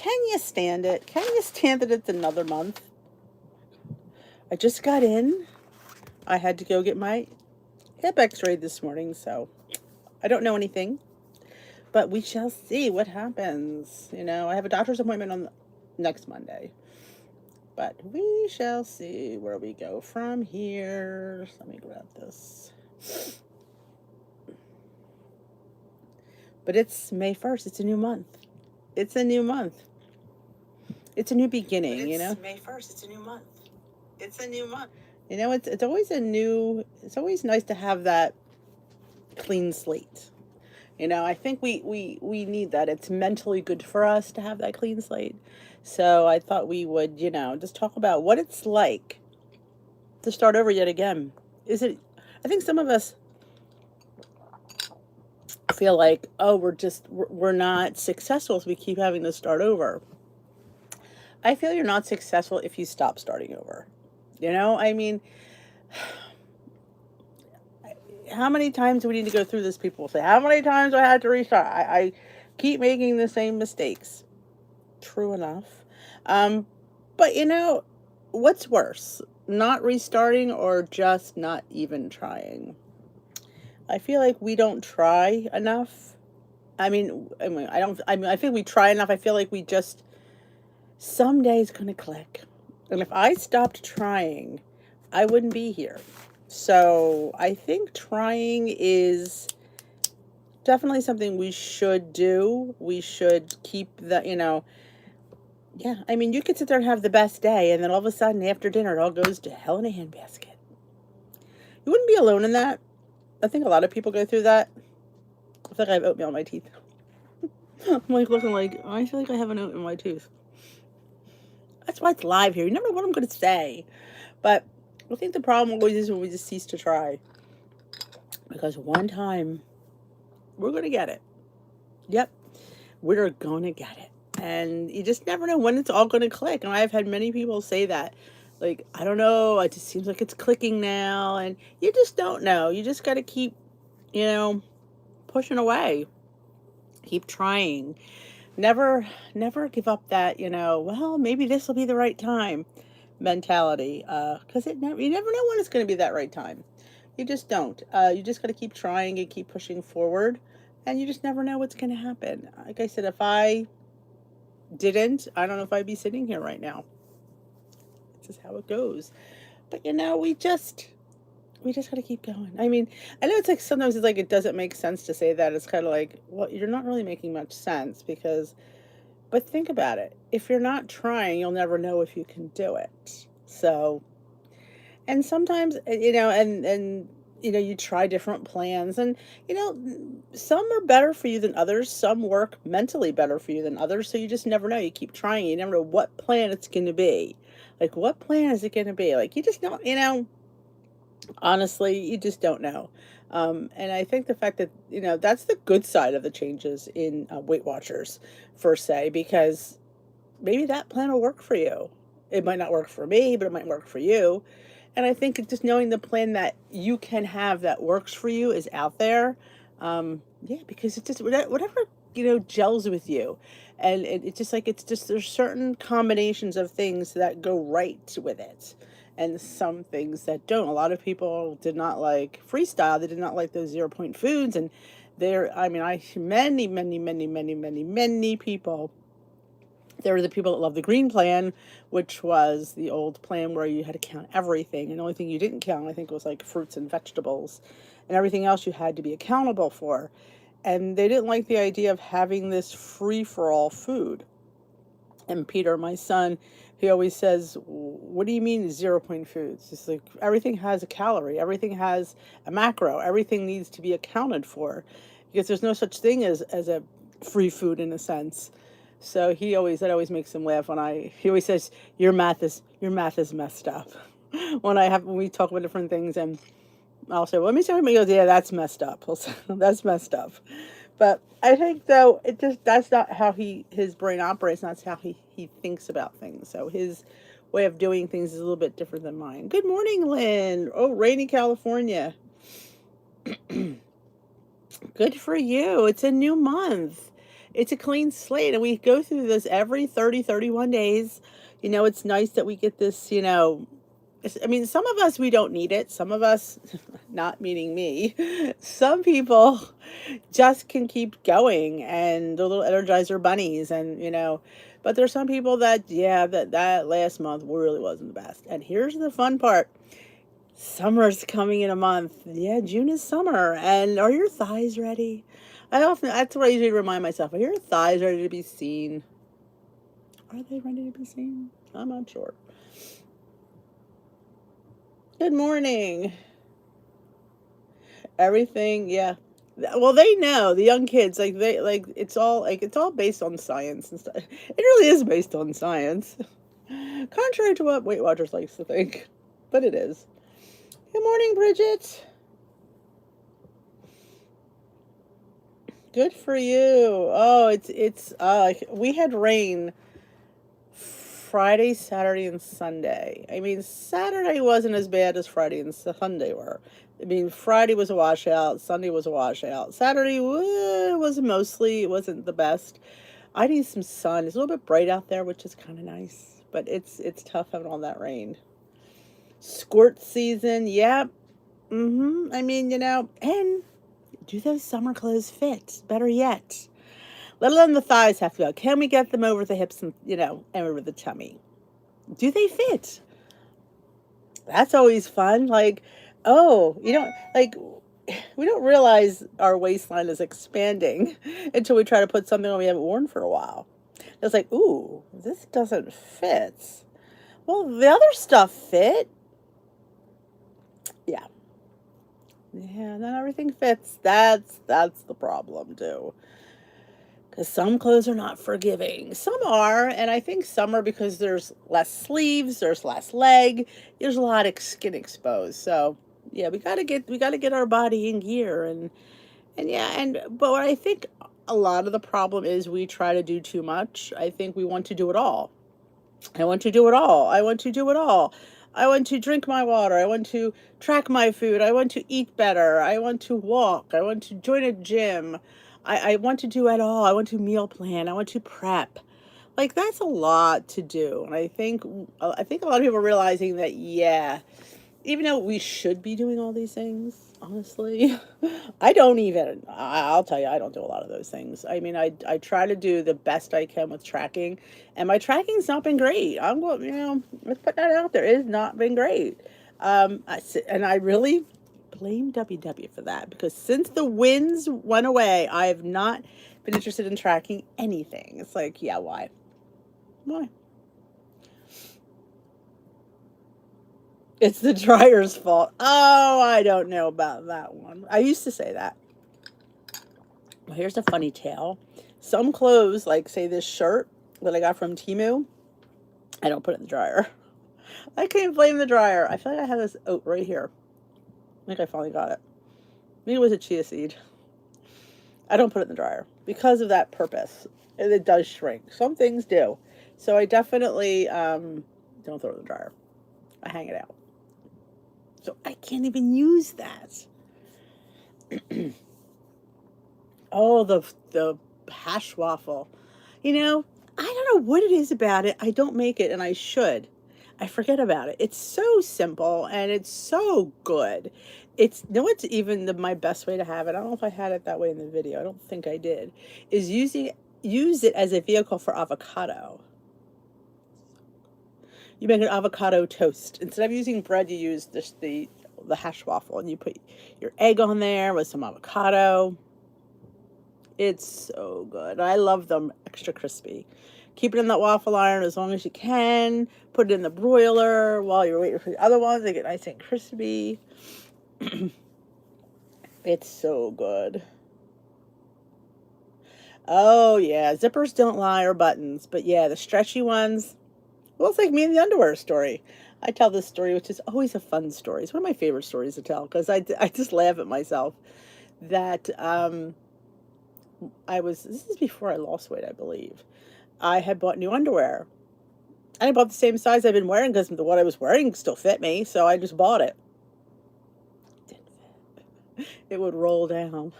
Can you stand it? Can you stand that it's another month? I just got in. I had to go get my hip x-rayed this morning, so I don't know anything. But we shall see what happens. You know, I have a doctor's appointment on next Monday. But we shall see where we go from here. Let me grab this. But it's May 1st. It's a new month. It's a new month. It's a new beginning, you know? May 1st. It's a new month. It's a new month. You know, it's always it's always nice to have that clean slate. You know, I think we need that. It's mentally good for us to have that clean slate. So I thought we would, you know, just talk about what it's like to start over yet again. I think some of us feel like, oh, we're not successful, so we keep having to start over. I feel you're not successful if you stop starting over. You know, I mean, how many times do we need to go through this? People say, how many times do I had to restart? I keep making the same mistakes. True enough. But you know, what's worse? Not restarting or just not even trying? I feel like we don't try enough. I think we try enough. I feel like we just, someday it's going to click. And if I stopped trying, I wouldn't be here. So I think trying is definitely something we should do. We should keep yeah, I mean, you could sit there and have the best day, and then all of a sudden after dinner, it all goes to hell in a handbasket. You wouldn't be alone in that. I think a lot of people go through that. I feel like I have oatmeal in my teeth. I'm like looking like, I feel like I have an oat in my tooth. That's why it's live here. You never know what I'm going to say. But I think the problem always is when we just cease to try. Because one time, we're going to get it. Yep, we're going to get it. And you just never know when it's all going to click. And I've had many people say that. Like, I don't know, it just seems like it's clicking now. And you just don't know. You just got to keep, you know, pushing away. Keep trying. Never give up that, you know, well, maybe this will be the right time mentality. Because you never know when it's going to be that right time. You just don't. You just got to keep trying and keep pushing forward. And you just never know what's going to happen. Like I said, if I didn't, I don't know if I'd be sitting here right now. This is how it goes. But you know, we just got to keep going. I mean, I know it's like sometimes it's like it doesn't make sense to say that. It's kind of like, well, you're not really making much sense but think about it. If you're not trying, you'll never know if you can do it. So, and sometimes, you know, and you know, you try different plans, and you know, some are better for you than others. Some work mentally better for you than others. So you just never know. You keep trying. You never know what plan it's going to be. Like, what plan is it going to be? Like, you just don't, you know, honestly, you just don't know. And I think the fact that, you know, that's the good side of the changes in Weight Watchers, per se, because maybe that plan will work for you. It might not work for me, but it might work for you. And I think just knowing the plan that you can have that works for you is out there. Yeah, because it's just whatever, you know, gels with you. And it's just like, it's just, there's certain combinations of things that go right with it. And some things that don't. A lot of people did not like freestyle. They did not like those 0 point foods. And many people, there were the people that loved the green plan, which was the old plan where you had to count everything. And the only thing you didn't count, I think, was like fruits and vegetables. And everything else you had to be accountable for. And they didn't like the idea of having this free-for-all food. And Peter, my son, he always says, what do you mean 0 point foods? It's like everything has a calorie. Everything has a macro. Everything needs to be accounted for. Because there's no such thing as a free food in a sense. So that always makes him laugh he always says, your math is messed up. When we talk about different things, and I'll say, well, let me see what he goes, yeah, that's messed up. That's messed up. But I think, though, that's not how his brain operates, and that's how he thinks about things. So his way of doing things is a little bit different than mine. Good morning, Lynn. Oh, rainy California. Good for you. It's a new month. It's a clean slate, and we go through this every 30, 31 days. It's nice that we get this, I mean, some of us, we don't need it. Some of us, not meaning me, some people just can keep going and the little energizer bunnies but there's some people that, yeah, that last month really wasn't the best. And here's the fun part. Summer's coming in a month. Yeah, June is summer. And are your thighs ready? That's what I usually remind myself. Are your thighs ready to be seen? Are they ready to be seen? I'm not sure. Good morning. Everything, yeah. Well, they know, the young kids, it's all based on science and stuff. It really is based on science. Contrary to what Weight Watchers likes to think. But it is. Good morning, Bridget. Good for you. Oh, we had rain Friday, Saturday, and Sunday. I mean, Saturday wasn't as bad as Friday and Sunday were. I mean, Friday was a washout. Sunday was a washout. Saturday it wasn't the best. I need some sun. It's a little bit bright out there, which is kind of nice. But it's tough having all that rain. Squirt season, yep. I mean, and do those summer clothes fit? Better yet. Let alone the thighs have to go. Can we get them over the hips and, and over the tummy? Do they fit? That's always fun. Like, oh, we don't realize our waistline is expanding until we try to put something on we haven't worn for a while. It's like, ooh, this doesn't fit. Well, the other stuff fit. Yeah. Yeah, not everything fits. That's the problem, too. Because some clothes are not forgiving. Some are, and I think some are because there's less sleeves, there's less leg, there's a lot of skin exposed. So yeah, we gotta get our body in gear, but what I think a lot of the problem is we try to do too much. I think we want to do it all. I want to do it all. I want to do it all. I want to drink my water. I want to track my food. I want to eat better. I want to walk. I want to join a gym. I want to do it all. I want to meal plan. I want to prep. Like, that's a lot to do. And I think a lot of people are realizing that, yeah, even though we should be doing all these things, honestly, I'll tell you, I don't do a lot of those things. I mean, I try to do the best I can with tracking, and my tracking's not been great. I'm going, let's put that out there. It's not been great. And I really blame WW for that, because since the wins went away, I have not been interested in tracking anything. It's like, yeah, why? Why? It's the dryer's fault. Oh, I don't know about that one. I used to say that. Well, here's a funny tale. Some clothes, like say this shirt that I got from Temu, I don't put it in the dryer. I can't blame the dryer. I feel like I have this oat right here. I think I finally got it. Maybe it was a chia seed. I don't put it in the dryer because of that purpose. And it does shrink. Some things do. So I definitely don't throw it in the dryer. I hang it out. So I can't even use that. Oh, the hash waffle. I don't know what it is about it. I don't make it, and I should. I forget about it. It's so simple, and it's so good. It's even my best way to have it. I don't know if I had it that way in the video. I don't think I did. Is use it as a vehicle for avocado. You make an avocado toast. Instead of using bread, you use the hash waffle, and you put your egg on there with some avocado. It's so good. I love them extra crispy. Keep it in that waffle iron as long as you can. Put it in the broiler while you're waiting for the other ones. They get nice and crispy. It's so good. Oh, yeah. Zippers don't lie, or buttons. But yeah, the stretchy ones. Well, it's like me and the underwear story. I tell this story, which is always a fun story. It's one of my favorite stories to tell, because I just laugh at myself. That this is before I lost weight, I believe. I had bought new underwear. And I bought the same size I've been wearing, because what I was wearing still fit me, so I just bought it. It didn't fit. It would roll down.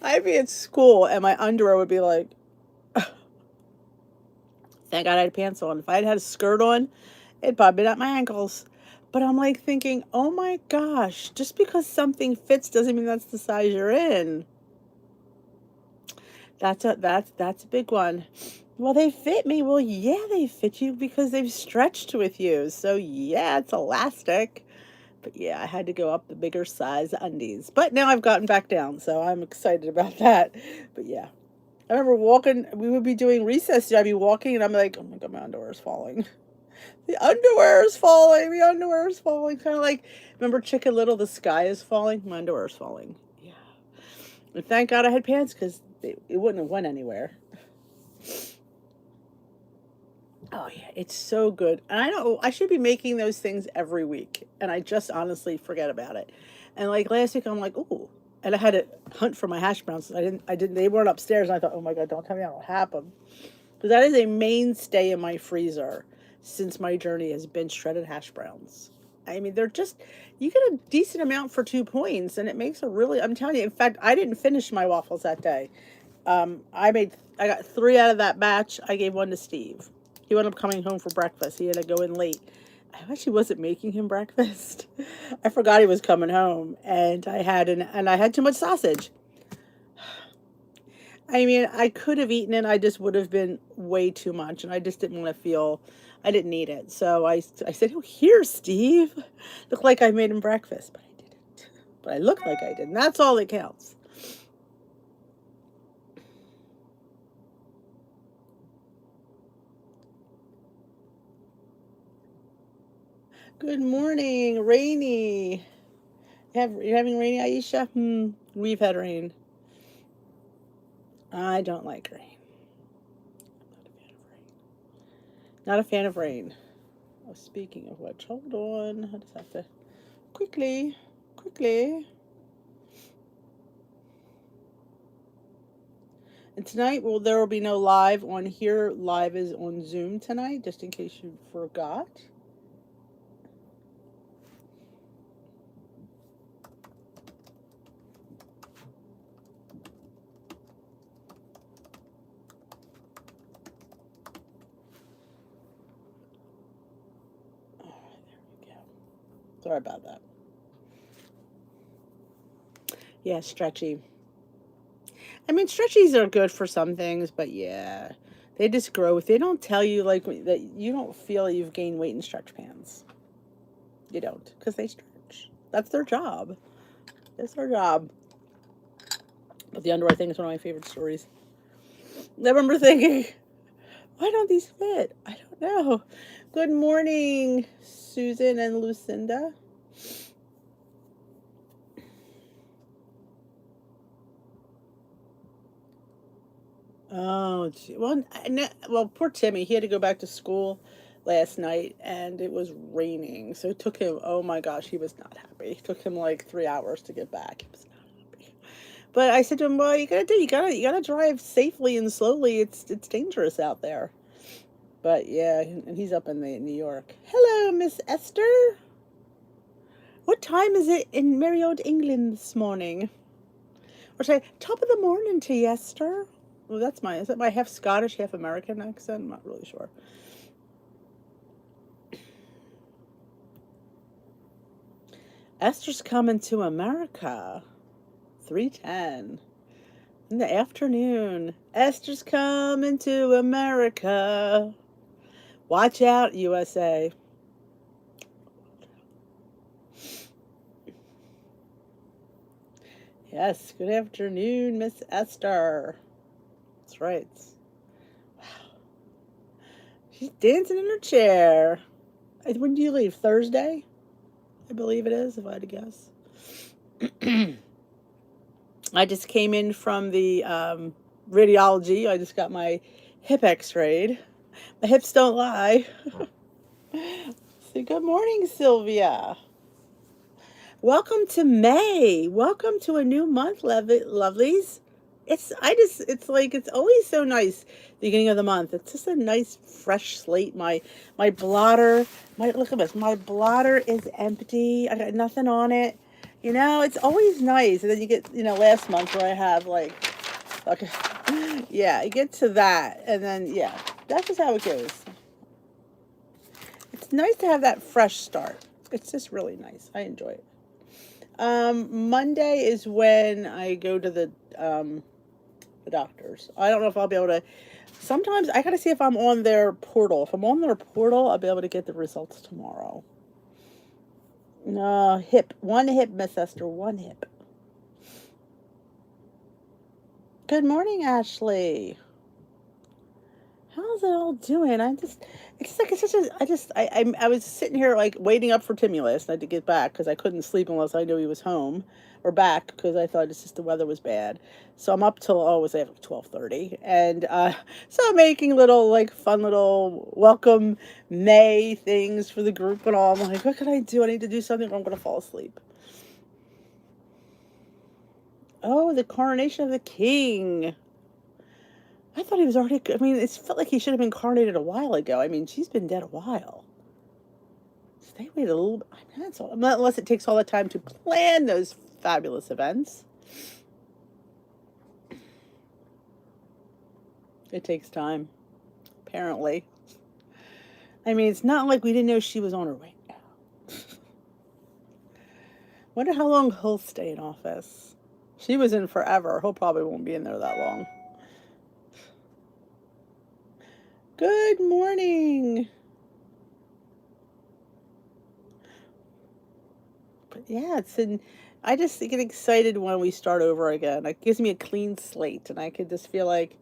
I'd be at school and my underwear would be like, thank God I had pants on. If I had had a skirt on, it'd probably been at my ankles. But I'm like thinking, oh my gosh, just because something fits doesn't mean that's the size you're in. That's a big one. Well, they fit me. Well, yeah, they fit you because they've stretched with you. So yeah, it's elastic. But yeah, I had to go up the bigger size undies. But now I've gotten back down, so I'm excited about that. But yeah. I remember walking, we would be doing recess, I'd be walking and I'm like, oh my God, my underwear is falling. The underwear is falling. The underwear is falling. Kind of like, remember Chicken Little, the sky is falling? My underwear is falling. Yeah. And thank God I had pants because it wouldn't have went anywhere. Oh yeah, it's so good. And I know I should be making those things every week. And I just honestly forget about it. And like last week I'm like, ooh. And I had to hunt for my hash browns. I didn't they weren't upstairs and I thought, oh my God, don't tell me I don't have them. Because that is a mainstay in my freezer since my journey has been shredded hash browns. I mean, they're just, you get a decent amount for 2 points, and it makes a really, I'm telling you, in fact, I didn't finish my waffles that day. I got 3 out of that batch. I gave 1 to Steve. He wound up coming home for breakfast. He had to go in late. I actually wasn't making him breakfast. I forgot he was coming home, and I had too much sausage. I mean, I could have eaten it. I just would have been way too much, and I just didn't want to feel. I didn't need it, so I said, "Oh, here, Steve." Looked like I made him breakfast, but I didn't. But I looked like I did, and that's all that counts. Good morning, rainy. You're having rainy, Aisha? We've had rain. I don't like rain. Not a fan of rain. Oh, speaking of which, hold on. I just have to quickly. And tonight, well, there will be no live on here. Live is on Zoom tonight, just in case you forgot. Sorry about that. Yeah, stretchy. I mean, stretchies are good for some things, but yeah, they just grow. If they don't tell you like that, you don't feel you've gained weight in stretch pants. You don't, because they stretch. That's their job. That's their job. But the underwear thing is one of my favorite stories. I remember thinking, why don't these fit? I don't know. Good morning, Susan and Lucinda. Oh, gee. Well, poor Timmy. He had to go back to school last night, and it was raining. So it took him. Oh my gosh, he was not happy. It took him like 3 hours to get back. He was not happy. But I said to him, "Well, you gotta do. You gotta drive safely and slowly. It's dangerous out there." But yeah, and he's up in New York. Hello, Miss Esther. What time is it in merry old England this morning? Or say, top of the morning to you, Esther. Well, is that my half Scottish, half American accent? I'm not really sure. Esther's coming to America. 3:10 in the afternoon. Esther's coming to America. Watch out, USA. Yes, good afternoon, Miss Esther. That's right. Wow. She's dancing in her chair. When do you leave? Thursday? I believe it is, if I had to guess. I just came in from the radiology. I just got my hip x-rayed. My hips don't lie. So good morning, Sylvia. Welcome to May. Welcome to a new month, lovelies. It's always so nice the beginning of the month. It's just a nice fresh slate. My blotter, my look at this. My blotter is empty. I got nothing on it. It's always nice. And then you get, last month where I have like, okay, yeah, you get to that. And then, yeah, that's just how it goes. It's nice to have that fresh start. It's just really nice. I enjoy it. Monday is when I go to the doctors. I don't know if I'll be able to. Sometimes I gotta see if I'm on their portal. If I'm on their portal, I'll be able to get the results tomorrow. No, hip. One hip, Miss Esther. One hip. Good morning, Ashley. How's it all doing? I was sitting here like waiting up for Timmy last night to get back because I couldn't sleep unless I knew he was home or back because I thought it's just the weather was bad. So I'm up till always like 12:30, and so I'm making little like fun little welcome May things for the group and all. I'm like, what can I do? I need to do something or I'm gonna fall asleep. Oh, the coronation of the king. I thought he was already. I mean, it felt like he should have been coronated a while ago. I mean, she's been dead a while. So they waited a little bit. I mean, that's all, unless it takes all the time to plan those fabulous events. It takes time, apparently. I mean, it's not like we didn't know she was on her way now. Wonder how long he'll stay in office. She was in forever. He'll probably won't be in there that long. Good morning. But yeah, I just get excited when we start over again. It gives me a clean slate, and I could just feel like,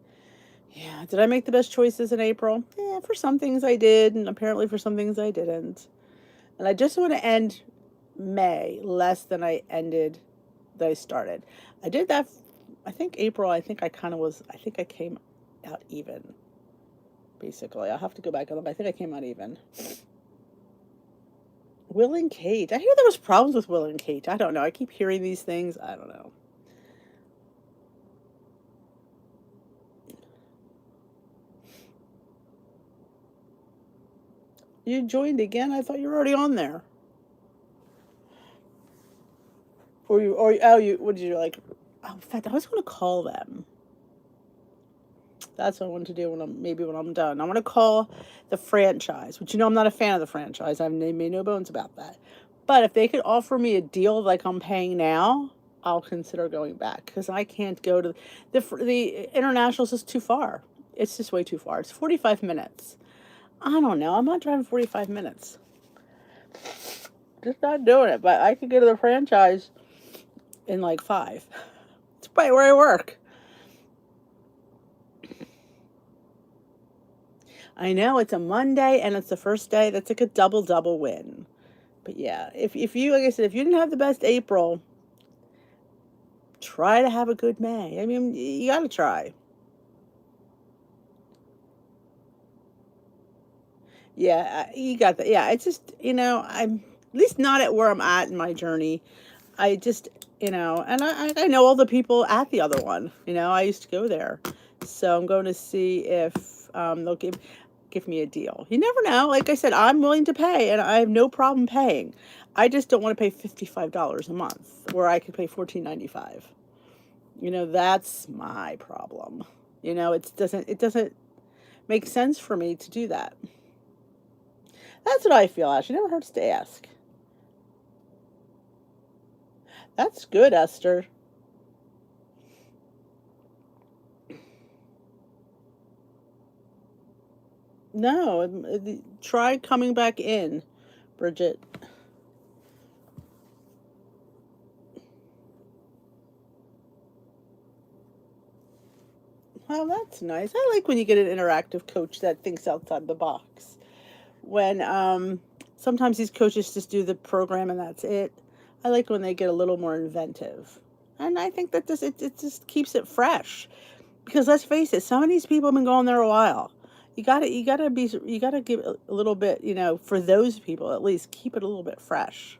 yeah, did I make the best choices in April? Yeah, for some things I did, and apparently for some things I didn't. And I just want to end May less than I started. I did that, I think April, I think I came out even, basically. I'll have to go back and look. I think I came out even. Will and Kate. I hear there was problems with Will and Kate. I don't know. I keep hearing these things. I don't know. You joined again? I thought you were already on there. What did you like? Oh, in fact, I was going to call them. That's what I want to do when I'm done. I want to call the franchise, which I'm not a fan of the franchise. I've made no bones about that. But if they could offer me a deal like I'm paying now, I'll consider going back because I can't go to the international is just too far. It's just way too far. It's 45 minutes. I don't know. I'm not driving 45 minutes. Just not doing it. But I could go to the franchise in like 5. It's right where I work. I know it's a Monday and it's the first day. That's like a double win. But yeah, if you, like I said, if you didn't have the best April, try to have a good May. I mean, you got to try. Yeah, you got that. Yeah, it's just, I'm at least not at where I'm at in my journey. I just, and I know all the people at the other one. I used to go there. So I'm going to see if they'll give me a deal. You never know. Like I said, I'm willing to pay and I have no problem paying. I just don't want to pay $55 a month where I could pay $14.95. That's my problem. It doesn't make sense for me to do that. That's what I feel, Ash. It never hurts to ask. That's good, Esther. No, try coming back in, Bridget. Well, that's nice. I like when you get an interactive coach that thinks outside the box. When sometimes these coaches just do the program and that's it. I like when they get a little more inventive. And I think that it just keeps it fresh. Because let's face it, some of these people have been going there a while. You gotta give a little bit, for those people at least, keep it a little bit fresh.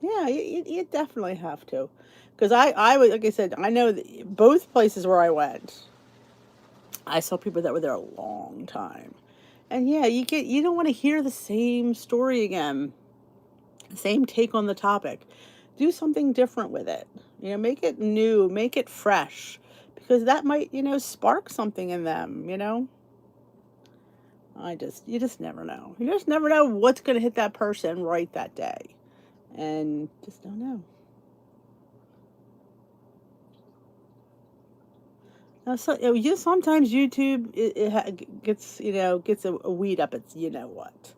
Yeah, you definitely have to. Because I was, like I said, I know that both places where I went, I saw people that were there a long time. And yeah, you don't want to hear the same story again. Same take on the topic. Do something different with it. Make it new, make it fresh, because that might, spark something in them, you just never know. You just never know what's going to hit that person right that day. And just don't know. Now, so, sometimes YouTube gets a weed up its what.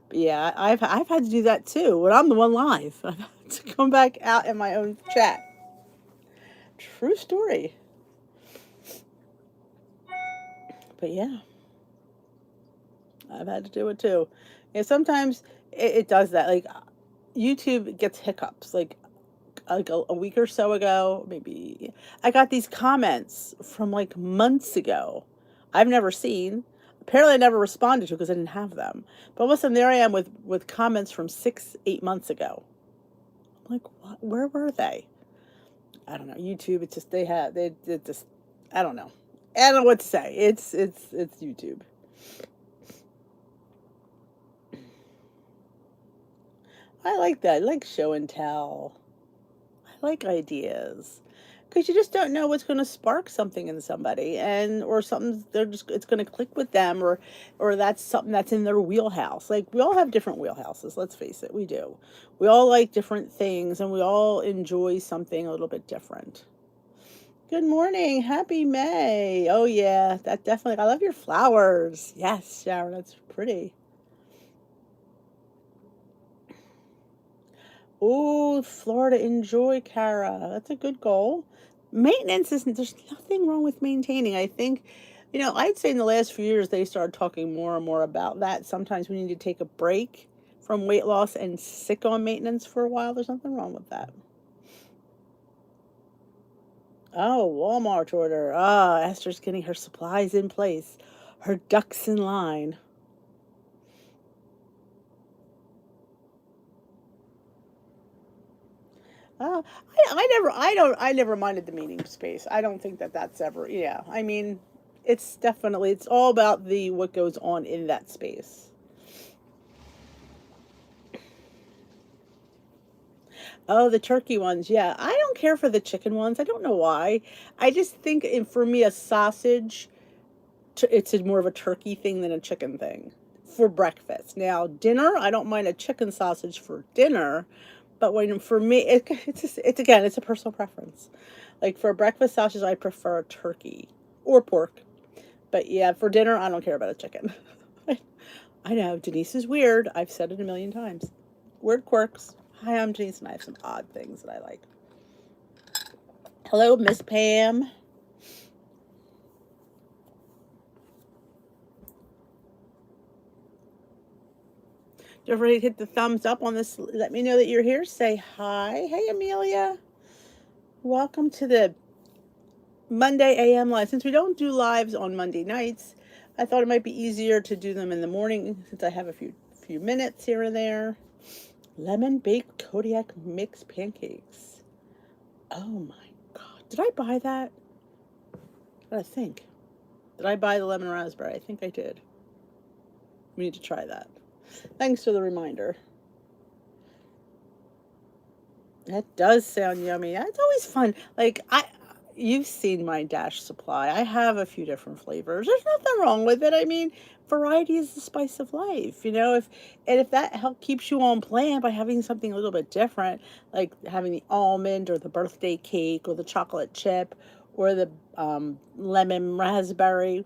But yeah, I've had to do that too. When I'm the one live, I've had to come back out in my own chat. True story. But yeah, I've had to do it too. Sometimes it does that. Like YouTube gets hiccups. Like a week or so ago, maybe I got these comments from like months ago. I've never seen. Apparently, I never responded to because I didn't have them. But all of a sudden, there I am with comments from 8 months ago. I'm like, what? Where were they? I don't know. YouTube. It's just they just. I don't know. I don't know what to say. It's YouTube. I like that. I like show and tell. I like ideas. Because you just don't know what's going to spark something in somebody, or something it's going to click with them, or that's something that's in their wheelhouse. Like we all have different wheelhouses. Let's face it, we do. We all like different things, and we all enjoy something a little bit different. Good morning, happy May. Oh yeah, that definitely. I love your flowers. Yes, Sharon, that's pretty. Oh, Florida, enjoy, Kara. That's a good goal. Maintenance isn't, there's nothing wrong with maintaining. I think, I'd say in the last few years, they started talking more and more about that. Sometimes we need to take a break from weight loss and stick on maintenance for a while. There's nothing wrong with that. Oh, Walmart order. Ah, Esther's getting her supplies in place, her ducks in line. I never minded the meeting space. I don't think that that's ever, yeah. I mean, it's all about what goes on in that space. Oh, the turkey ones. Yeah. I don't care for the chicken ones. I don't know why. I just think for me, a sausage, it's more of a turkey thing than a chicken thing for breakfast. Now, dinner, I don't mind a chicken sausage for dinner. But for me, it's again, it's a personal preference. Like for breakfast sausage, I prefer turkey or pork. But yeah, for dinner, I don't care about a chicken. I know Denise is weird. I've said it a million times. Weird quirks. Hi, I'm Denise, and I have some odd things that I like. Hello, Miss Pam. Don't forget to hit the thumbs up on this. Let me know that you're here. Say hi. Hey, Amelia. Welcome to the Monday AM live. Since we don't do lives on Monday nights, I thought it might be easier to do them in the morning since I have a few minutes here and there. Lemon baked Kodiak mix pancakes. Oh my God. Did I buy that? I think. Did I buy the lemon raspberry? I think I did. We need to try that. Thanks for the reminder. That does sound yummy. It's always fun. Like you've seen my Dash supply. I have a few different flavors. There's nothing wrong with it. I mean, variety is the spice of life. If that keeps you on plan by having something a little bit different, like having the almond or the birthday cake or the chocolate chip or the lemon raspberry,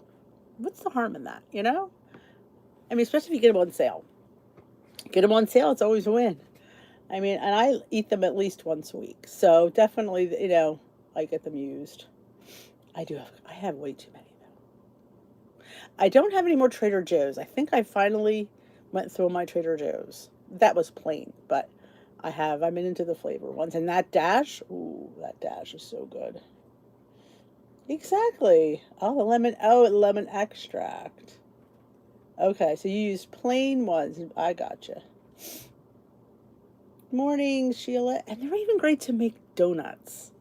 what's the harm in that? I mean, especially if you get them on sale. Get them on sale, it's always a win. I mean, and I eat them at least once a week. So definitely, I get them used. I have way too many though. I don't have any more Trader Joe's. I think I finally went through my Trader Joe's. That was plain, but I'm into the flavor ones. And that Dash, ooh, that Dash is so good. Exactly. Lemon extract. Okay, so you use plain ones. I gotcha. Morning, Sheila. And they're even great to make donuts.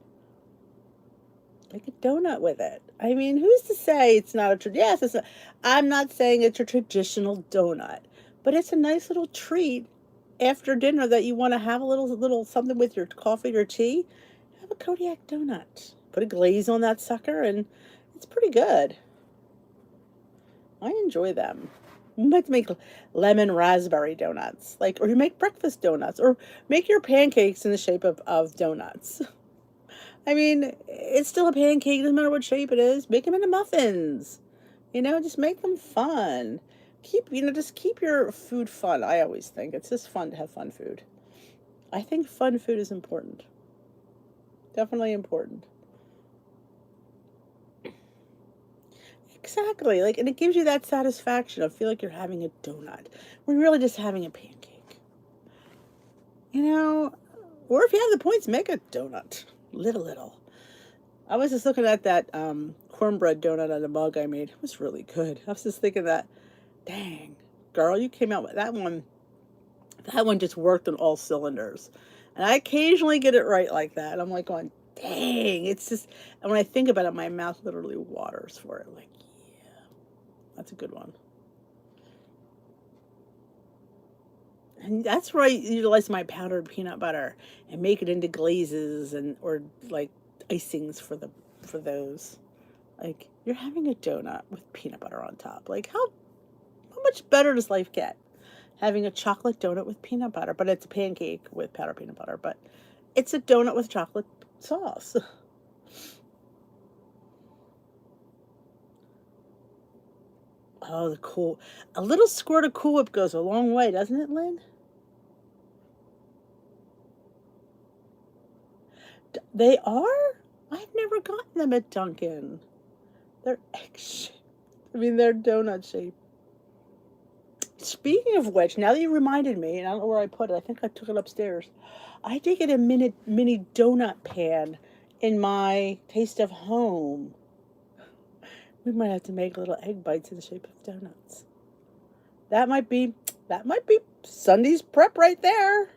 Make a donut with it. I mean, who's to say it's not yes, I'm not saying it's a traditional donut, but it's a nice little treat after dinner that you want to have a little something with your coffee or tea, have a Kodiak donut. Put a glaze on that sucker, and it's pretty good. I enjoy them. You might make lemon raspberry donuts, like, or you make breakfast donuts, or make your pancakes in the shape of donuts. I mean, it's still a pancake, doesn't matter what shape it is. Make them into muffins. Just make them fun. Just keep your food fun. I always think it's just fun to have fun food. I think fun food is important. Definitely important. Exactly. Like, and it gives you that satisfaction of feel like you're having a donut. We're really just having a pancake. You know, or if you have the points, make a donut. Little. I was just looking at that cornbread donut on a mug I made. It was really good. I was just thinking that, dang, girl, you came out with that one. That one just worked on all cylinders. And I occasionally get it right like that. And I'm like going, dang, it's just, and when I think about it, my mouth literally waters for it. Like, yeah, that's a good one. And that's where I utilize my powdered peanut butter and make it into glazes or like icings for those. Like, you're having a donut with peanut butter on top. Like, how much better does life get? Having a chocolate donut with peanut butter, but it's a pancake with powdered peanut butter, but it's a donut with chocolate sauce. Oh, a little squirt of Cool Whip goes a long way, doesn't it, Lynn? They are? I've never gotten them at Dunkin'. They're egg shaped. I mean, they're donut shaped. Speaking of which, now that you reminded me, and I don't know where I put it, I think I took it upstairs. I did get a mini donut pan in my Taste of Home. We might have to make little egg bites in the shape of donuts. That might be Sunday's prep right there.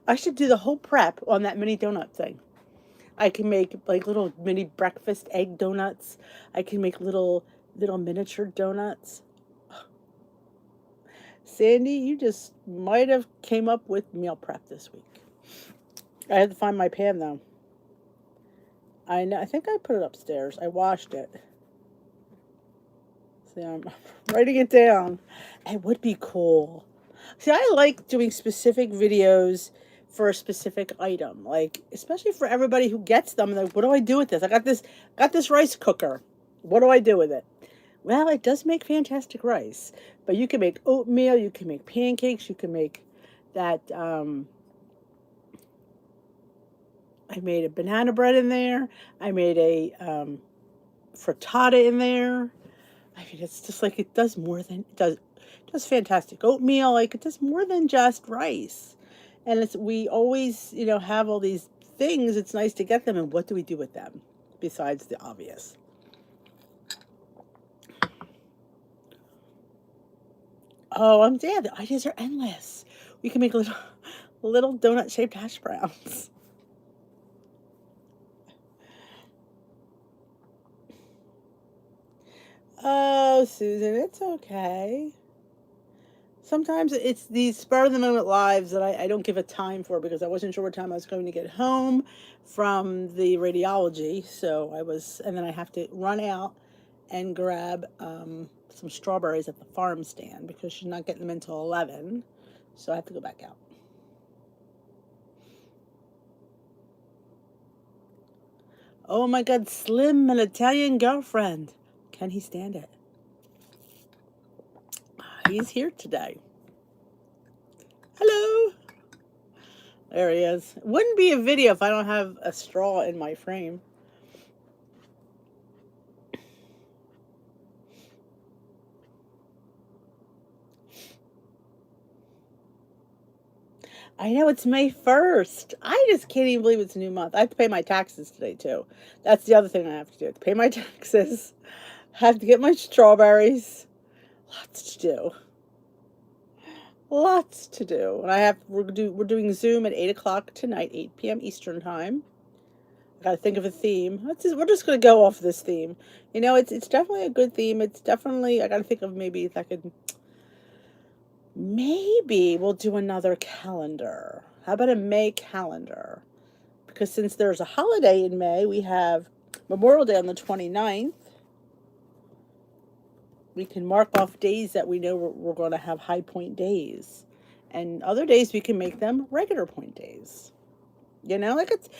I should do the whole prep on that mini donut thing. I can make like little mini breakfast egg donuts. I can make little miniature donuts. Sandy, you just might have came up with meal prep this week. I had to find my pan though. I know. I think I put it upstairs. I washed it. See, I'm writing it down. It would be cool. See, I like doing specific videos for a specific item, like especially for everybody who gets them. Like, what do I do with this? I got this rice cooker. What do I do with it? Well, it does make fantastic rice, but you can make oatmeal. You can make pancakes. You can make that. I made a banana bread in there. I made a frittata in there. I mean, it's just like it does more than it does fantastic oatmeal. Like it does more than just rice. And we always, have all these things. It's nice to get them. And what do we do with them besides the obvious? Oh, yeah, the ideas are endless. We can make little donut shaped hash browns. Oh, Susan, it's okay. Sometimes it's these spur of the moment lives that I don't give a time for because I wasn't sure what time I was going to get home from the radiology. And then I have to run out and grab some strawberries at the farm stand because she's not getting them until 11. So I have to go back out. Oh my God, Slim, an Italian girlfriend. Can he stand it? He's here today. Hello. There he is. It wouldn't be a video if I don't have a straw in my frame. I know it's May 1st. I just can't even believe it's a new month. I have to pay my taxes today too. That's the other thing I have to do. I have to pay my taxes. I have to get my strawberries. Lots to do. Lots to do. And we're doing Zoom at 8 o'clock tonight, 8 p.m. Eastern time. I gotta think of a theme. We're just gonna go off this theme. It's definitely a good theme. It's definitely I gotta think of maybe if I could Maybe we'll do another calendar. How about a May calendar? Because since there's a holiday in May, we have Memorial Day on the 29th. We can mark off days that we know we're going to have high point days. And other days we can make them regular point days. You know, like that's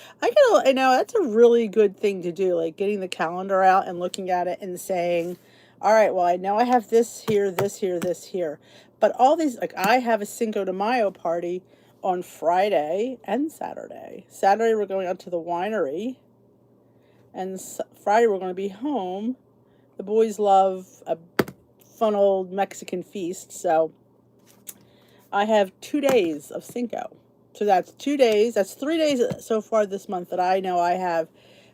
a really good thing to do, like getting the calendar out and looking at it and saying, all right, well, I know I have this here, this here, this here. But all these, like I have a Cinco de Mayo party on Friday and Saturday. Saturday, we're going out to the winery. And Friday, we're going to be home. The boys love a fun old Mexican feast. So I have 2 days of Cinco. So that's 2 days. That's 3 days so far this month that I know I have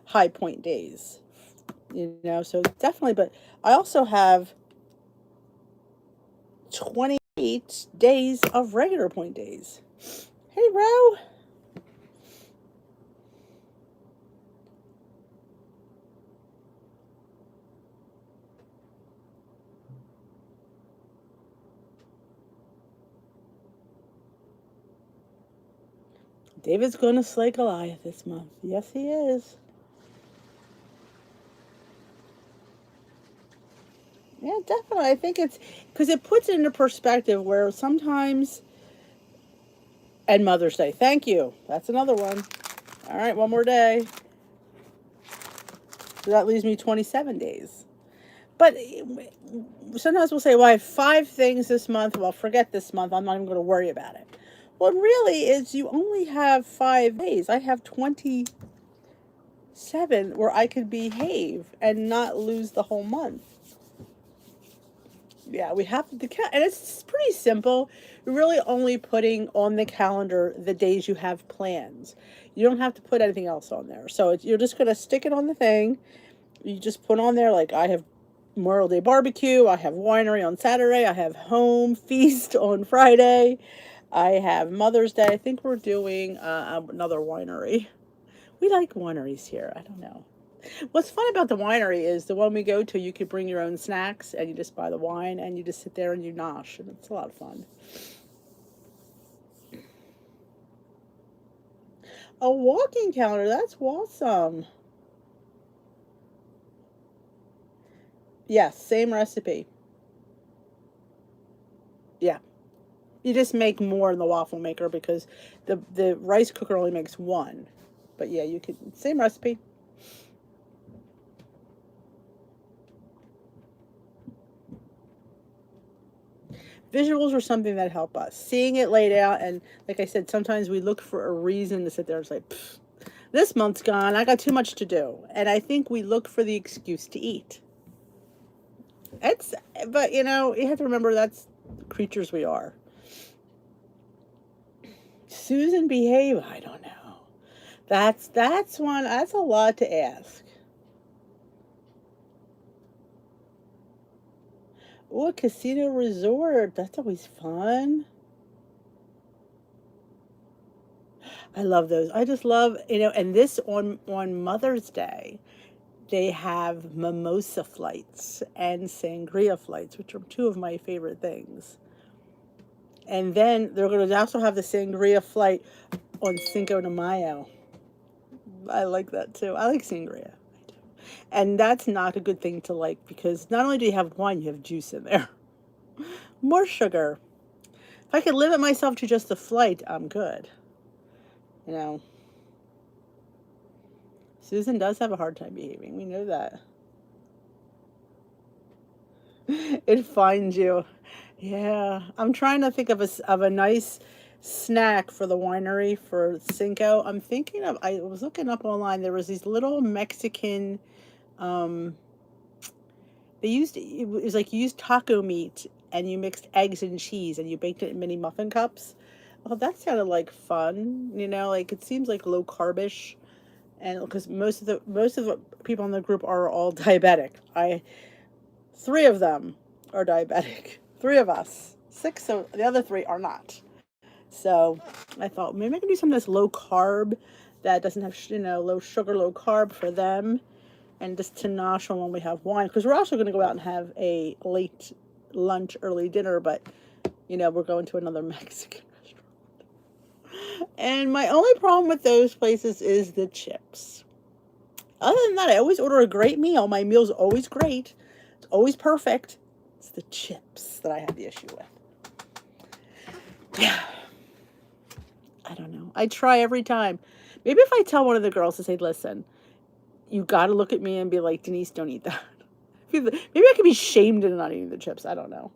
high point days. You know, so definitely. But I also have 28 days of regular point days. Hey, Ro. David's going to slay Goliath this month. Yes, he is. Yeah, definitely. I think it's because it puts it into perspective where sometimes, and Mother's Day. Thank you. That's another one. All right, one more day. So that leaves me 27 days. But sometimes we'll say, well, I have 5 things this month. Well, forget this month. I'm not even going to worry about it. Well, it really is you only have 5 days. I have 27 where I could behave and not lose the whole month. Yeah, we have to count, and it's pretty simple. You're really only putting on the calendar the days you have plans. You don't have to put anything else on there. So you're just going to stick it on the thing. You just put on there, like I have Memorial Day barbecue, I have winery on Saturday, I have home feast on Friday, I have Mother's Day. I think we're doing another winery. We like wineries here. I don't know. What's fun about the winery is the one we go to, you could bring your own snacks and you just buy the wine and you just sit there and you nosh, and it's a lot of fun. A walking calendar, that's awesome. Yes, same recipe. Yeah. You just make more in the waffle maker because the rice cooker only makes one. But yeah, you could, same recipe. Visuals are something that help us. Seeing it laid out, and like I said, sometimes we look for a reason to sit there and say, this month's gone, I got too much to do. And I think we look for the excuse to eat. It's, but you know, you have to remember that's creatures we are. Susan behave, I don't know. That's one, that's a lot to ask. Oh, a casino resort. That's always fun. I love those. I just love, you know, and this on Mother's Day, they have mimosa flights and sangria flights, which are 2 of my favorite things. And then they're going to also have the sangria flight on Cinco de Mayo. I like that too. I like sangria. I do. And that's not a good thing to like because not only do you have wine, you have juice in there. More sugar. If I could limit myself to just the flight, I'm good. You know, Susan does have a hard time behaving. We know that. It finds you. Yeah, I'm trying to think of a nice snack for the winery for Cinco. I'm thinking of. I was looking up online. There was these little Mexican. Um, they used it was like you used taco meat and you mixed eggs and cheese and you baked it in mini muffin cups. Oh, that sounded like fun. You know, like it seems like low carbish, and because most of the people in the group are all diabetic. 3 of them are diabetic. 3 of us. 6, so the other 3 are not. So I thought maybe I can do something that's low carb, that doesn't have, you know, low sugar, low carb for them, and just to nosh on when we have wine. Because we're also going to go out and have a late lunch, early dinner, but We're going to another Mexican restaurant. And my only problem with those places is the chips. Other than that, I always order a great meal. My meal's always great. It's always perfect. It's the chips that I have the issue with. Yeah. I don't know. I try every time. Maybe if I tell one of the girls to say, listen, you got to look at me and be like, Denise, don't eat that. Maybe I could be shamed into not eating the chips. I don't know.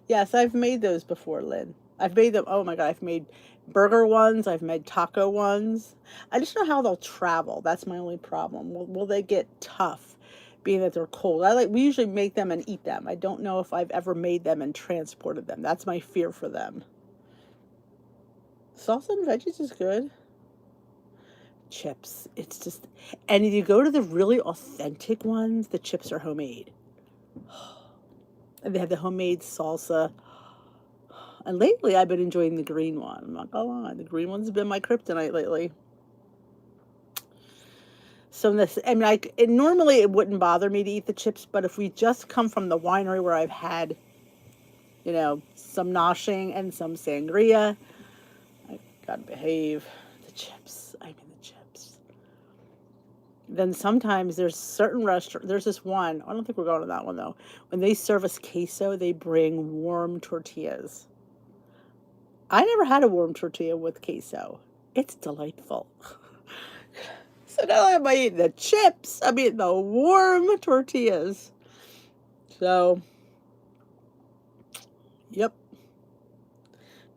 Yes, I've made those before, Lynn. I've made them. Oh my God, I've made burger ones. I've made taco ones. I just know how they'll travel. That's my only problem. Will they get tough, being that they're cold? We usually make them and eat them. I don't know if I've ever made them and transported them. That's my fear for them. Salsa and veggies is good. Chips. It's just, and if you go to the really authentic ones, the chips are homemade. And they have the homemade salsa. And lately I've been enjoying the green one. I'm not gonna lie. The green one's been my kryptonite lately. So normally it wouldn't bother me to eat the chips, but if we just come from the winery where I've had, some noshing and some sangria, I gotta behave. The chips. I mean the chips. Then sometimes there's certain restaurants. There's this one. I don't think we're going to that one though. When they serve us queso, they bring warm tortillas. I never had a warm tortilla with queso. It's delightful. So not only am I eating the chips, I'm eating the warm tortillas. So, yep.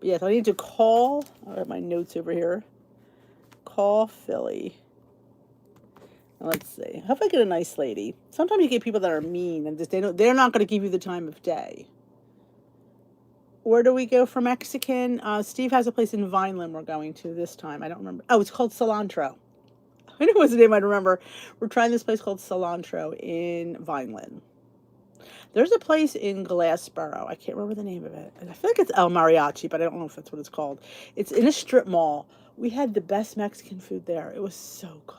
But yes, I need to call. I have my notes over here. Call Philly. Let's see. I hope I get a nice lady. Sometimes you get people that are mean and they're not going to give you the time of day. Where do we go for Mexican? Steve has a place in Vineland we're going to this time. I don't remember. Oh, it's called Cilantro. I know what's the name I'd remember. We're trying this place called Cilantro in Vineland. There's a place in Glassboro. I can't remember the name of it. And I feel like it's El Mariachi, but I don't know if that's what it's called. It's in a strip mall. We had the best Mexican food there. It was so good.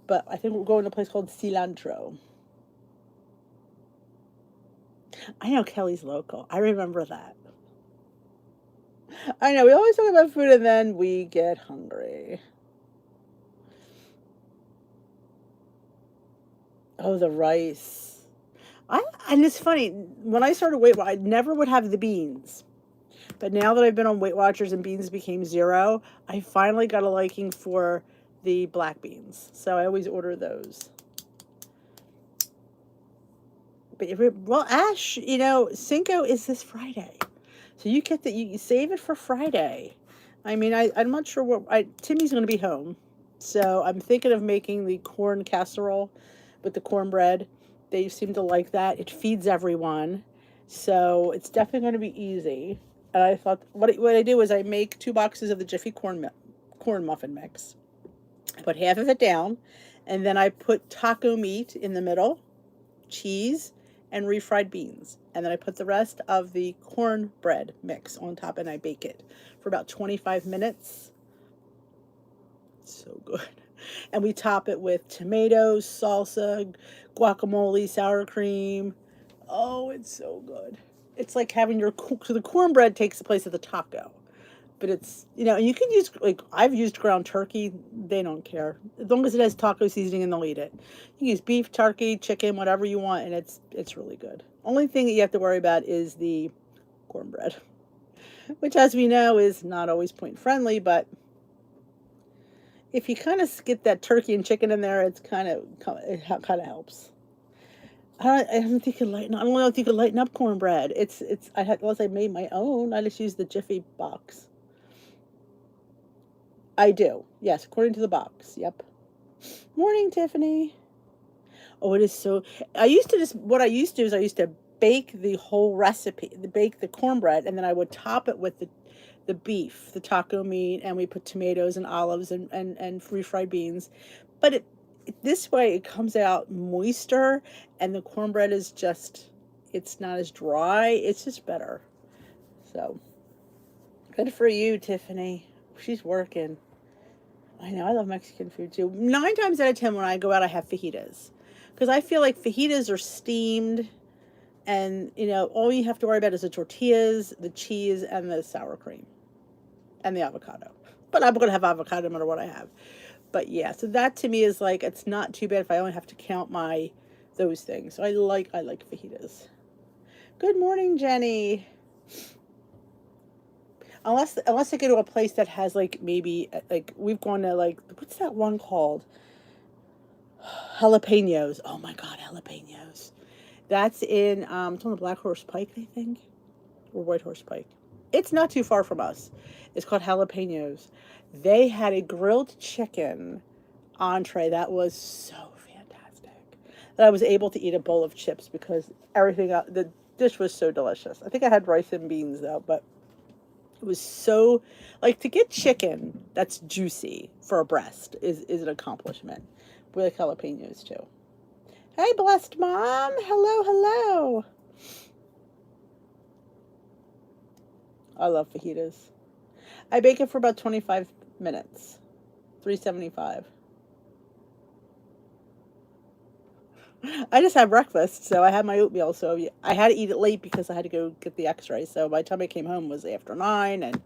But I think we're going to a place called Cilantro. I know Kelly's local. I remember that. I know, we always talk about food and then we get hungry. Oh, the rice. And it's funny, when I started Weight Watchers, I never would have the beans. But now that I've been on Weight Watchers and beans became zero, I finally got a liking for the black beans. So I always order those. But Ash, Cinco is this Friday. So you get that, you save it for Friday. I mean, I'm not sure Timmy's going to be home. So I'm thinking of making the corn casserole with the cornbread. They seem to like that. It feeds everyone. So it's definitely going to be easy. And I thought, what I do is I make 2 boxes of the Jiffy corn muffin mix. I put half of it down, and then I put taco meat in the middle, cheese, and refried beans. And then I put the rest of the cornbread mix on top, and I bake it for about 25 minutes. So good. And we top it with tomatoes, salsa, guacamole, sour cream. Oh, it's so good. It's like having so the cornbread takes the place of the taco. But it's, and you can use, I've used ground turkey. They don't care. As long as it has taco seasoning and they'll eat it. You can use beef, turkey, chicken, whatever you want, and it's really good. Only thing that you have to worry about is the cornbread, which, as we know, is not always point friendly, but if you kind of get that turkey and chicken in there, it kind of helps. I don't think you I don't know if you could lighten up cornbread. Unless I made my own, I just used the Jiffy box. I do. Yes, according to the box. Yep. Morning, Tiffany. Oh, it is so. What I used to do is I used to bake the whole recipe, bake the cornbread, and then I would top it with the beef, the taco meat, and we put tomatoes and olives and refried beans. But this way it comes out moister, and the cornbread is it's not as dry. It's just better. So, good for you, Tiffany. She's working. I know, I love Mexican food too. 9 times out of 10 when I go out, I have fajitas. Because I feel like fajitas are steamed, and, all you have to worry about is the tortillas, the cheese, and the sour cream, and the avocado. But I'm going to have avocado no matter what I have. But yeah, so that to me is like, it's not too bad if I only have to count those things. So I like fajitas. Good morning, Jenny. Unless I go to a place that has like, maybe like, we've gone to, like, what's that one called? Jalapenos. Oh my God, jalapenos. That's it's on the Black Horse Pike, I think, or White Horse Pike. It's not too far from us. It's called jalapenos. They had a grilled chicken entree that was so fantastic that I was able to eat a bowl of chips because the dish was so delicious. I think I had rice and beans though, but it was so, like, to get chicken that's juicy for a breast is an accomplishment. We like jalapenos too. Hey, blessed mom. Hello, hello. I love fajitas. I bake it for about 25 minutes. 375. I just had breakfast, so I had my oatmeal. So I had to eat it late because I had to go get the X-ray. So by the time I came home, it was after 9, and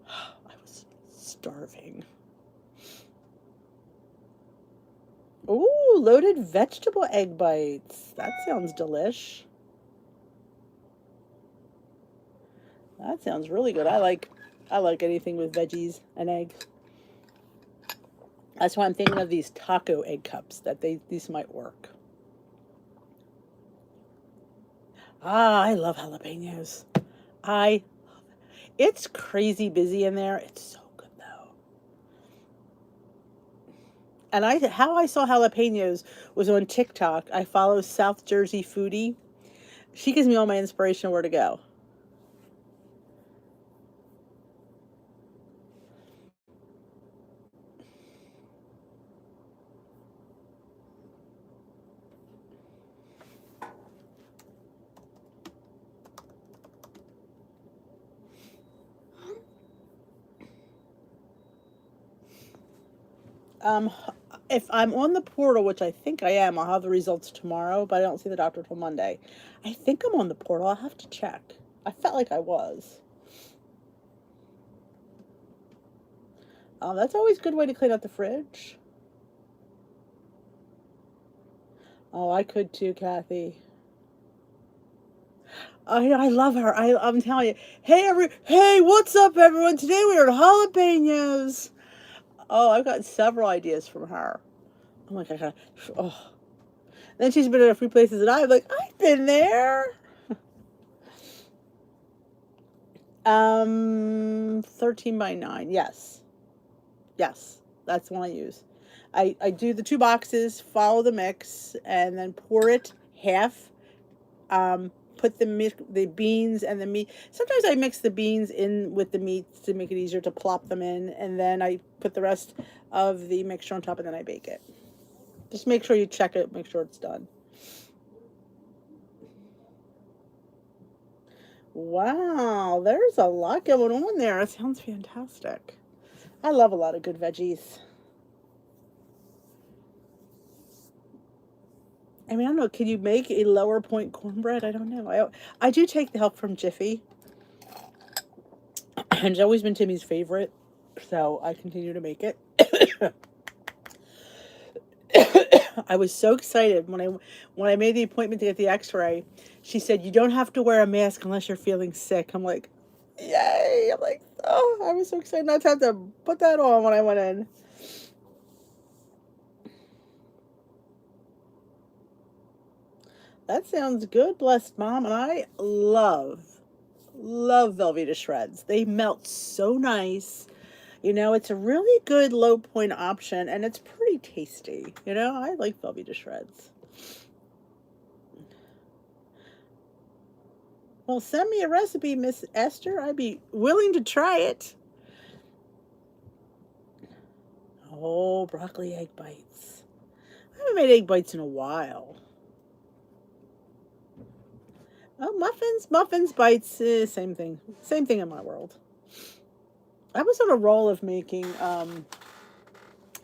I was starving. Ooh, loaded vegetable egg bites. That sounds delish. That sounds really good. I like anything with veggies and eggs. That's why I'm thinking of these taco egg cups, that these might work. I love jalapenos. It's crazy busy in there. It's so good though. And how I saw jalapenos was on TikTok. I follow South Jersey Foodie. She gives me all my inspiration of where to go. Um, if I'm on the portal, which I think I am, I'll have the results tomorrow, but I don't see the doctor till Monday. I think I'm on the portal. I'll have to check. I felt like I was. That's always a good way to clean out the fridge. Oh, I could too, Kathy. I love her. I'm telling you. Hey, what's up, everyone? Today we are at jalapenos. Oh, I've got several ideas from her. I'm like, oh. Then she's been at a few places that I'm like, I've been there. 13 by 9. Yes. Yes. That's the one I use. I do the 2 boxes, follow the mix, and then pour it half. Put the beans and the meat. Sometimes I mix the beans in with the meat to make it easier to plop them in, and then I put the rest of the mixture on top, and then I bake it. Just make sure you check it, make sure it's done. Wow, there's a lot going on there. It sounds fantastic. I love a lot of good veggies. I mean, I don't know. Can you make a lower point cornbread? I don't know. I do take the help from Jiffy. And it's always been Timmy's favorite. So I continue to make it. I was so excited when I made the appointment to get the X-ray. She said, "You don't have to wear a mask unless you're feeling sick." I'm like, "Yay!" I'm like, "Oh, I was so excited not to have to put that on when I went in." That sounds good, blessed mom. And I love Velveeta shreds. They melt so nice. It's a really good low point option, and it's pretty tasty. I like Velveeta shreds. Well, send me a recipe, Miss Esther. I'd be willing to try it. Oh, broccoli egg bites. I haven't made egg bites in a while. Oh, muffins, bites, same thing. Same thing in my world. I was on a roll of making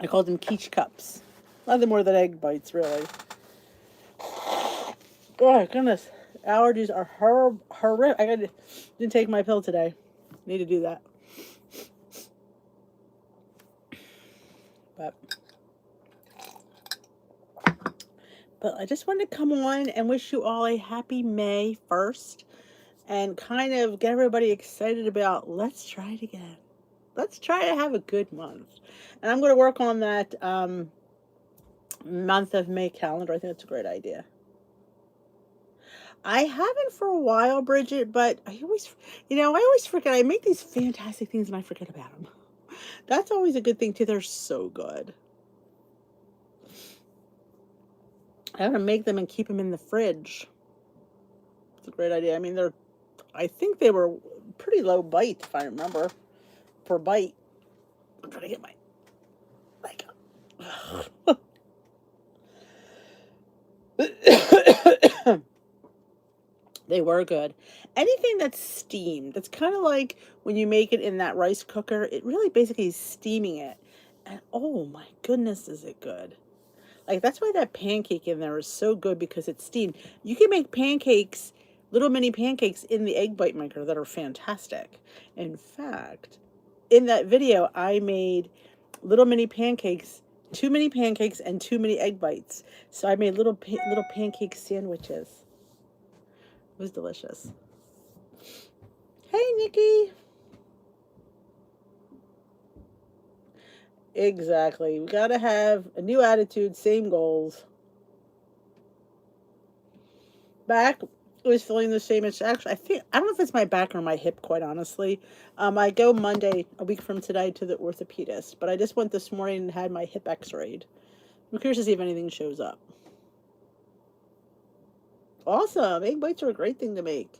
I call them quiche cups. Nothing more than egg bites, really. Oh my goodness, allergies are horrific. Didn't take my pill today. Need to do that. But I just wanted to come on and wish you all a happy May 1st and kind of get everybody excited about let's try it again. Let's try to have a good month. And I'm going to work on that month of May calendar. I think that's a great idea. I haven't for a while, Bridget, but I always forget. I make these fantastic things and I forget about them. That's always a good thing, too. They're so good. I want to make them and keep them in the fridge. It's a great idea. I mean, I think they were pretty low bite, if I remember, per bite. I'm trying to get my leg up. They were good. Anything that's steamed, that's kind of like when you make it in that rice cooker, it really basically is steaming it. And oh my goodness, is it good. Like, that's why that pancake in there is so good, because it's steamed. You can make pancakes, little mini pancakes in the egg bite maker that are fantastic. In fact, in that video, I made little mini pancakes, 2 mini pancakes and 2 mini egg bites. So I made little pancake sandwiches. It was delicious. Hey, Nikki. Exactly. We got to have a new attitude, same goals. Back was feeling the same. It's actually, I don't know if it's my back or my hip, quite honestly. I go Monday, a week from today, to the orthopedist, but I just went this morning and had my hip x-rayed. I'm curious to see if anything shows up. Awesome. Egg bites are a great thing to make.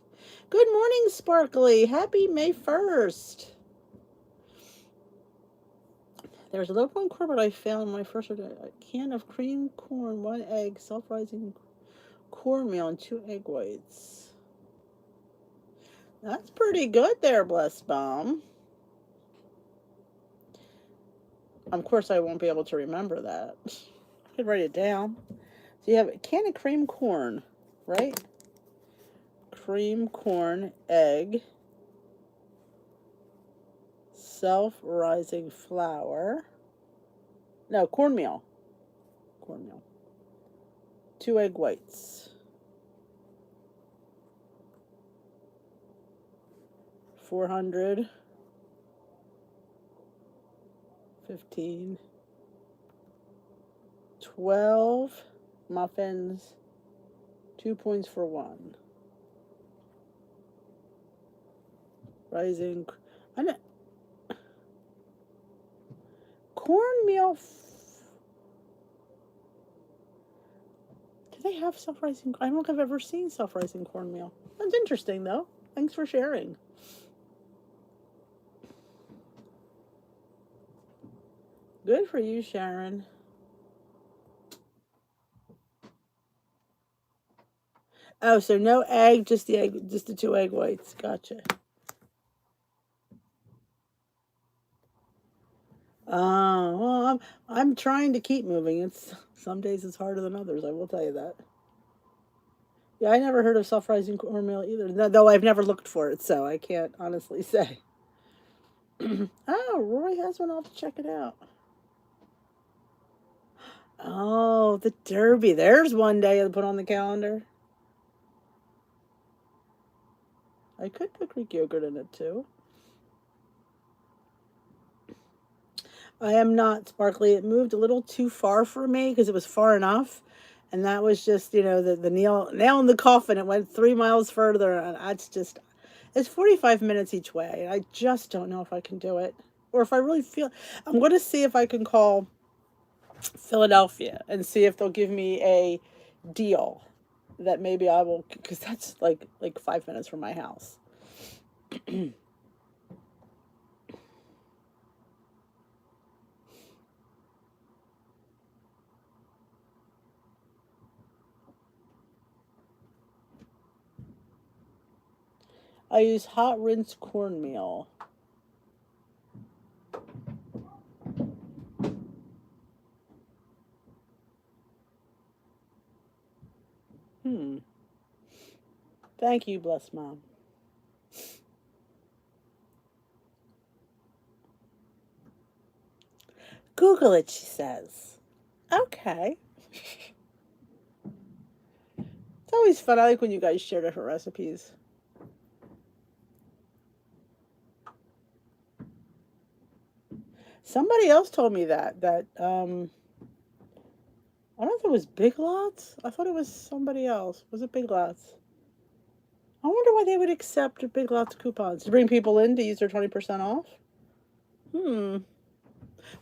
Good morning, Sparkly. Happy May 1st. There's a low point corn, but I found my first a can of cream corn, 1 egg, self-rising cornmeal, and 2 egg whites. That's pretty good there, Blessed Bomb. Of course, I won't be able to remember that. I could write it down. So you have a can of cream corn, right? Cream corn, egg, self-rising flour. No, cornmeal. Cornmeal. 2 egg whites. 400. 15. 12 muffins. 2 points for 1. Rising. I know. Cornmeal. Do they have self-rising? I don't think I've ever seen self-rising cornmeal. That's interesting, though. Thanks for sharing. Good for you, Sharon. Oh, so no egg, just the 2 egg whites. Gotcha. Well, I'm trying to keep moving. Some days it's harder than others. I will tell you that. Yeah, I never heard of self-rising cornmeal either. Though I've never looked for it, so I can't honestly say. Oh, Roy has one. I'll have to check it out. Oh, the Derby. There's one day to put on the calendar. I could put Greek yogurt in it too. I am not, Sparkly. It moved a little too far for me because it was far enough. And that was just, the nail in the coffin. It went 3 miles further. And it's 45 minutes each way. And I just don't know if I can do it. Or if I really feel, I'm going to see if I can call Philadelphia and see if they'll give me a deal that maybe I will, because that's like 5 minutes from my house. I use hot rinsed cornmeal. Hmm. Thank you, bless mom. Google it, she says. Okay. It's always fun. I like when you guys share different recipes. Somebody else told me that I don't know if it was Big Lots. I thought it was somebody else. Was it Big Lots? I wonder why they would accept Big Lots coupons to bring people in to use their 20% off. Hmm.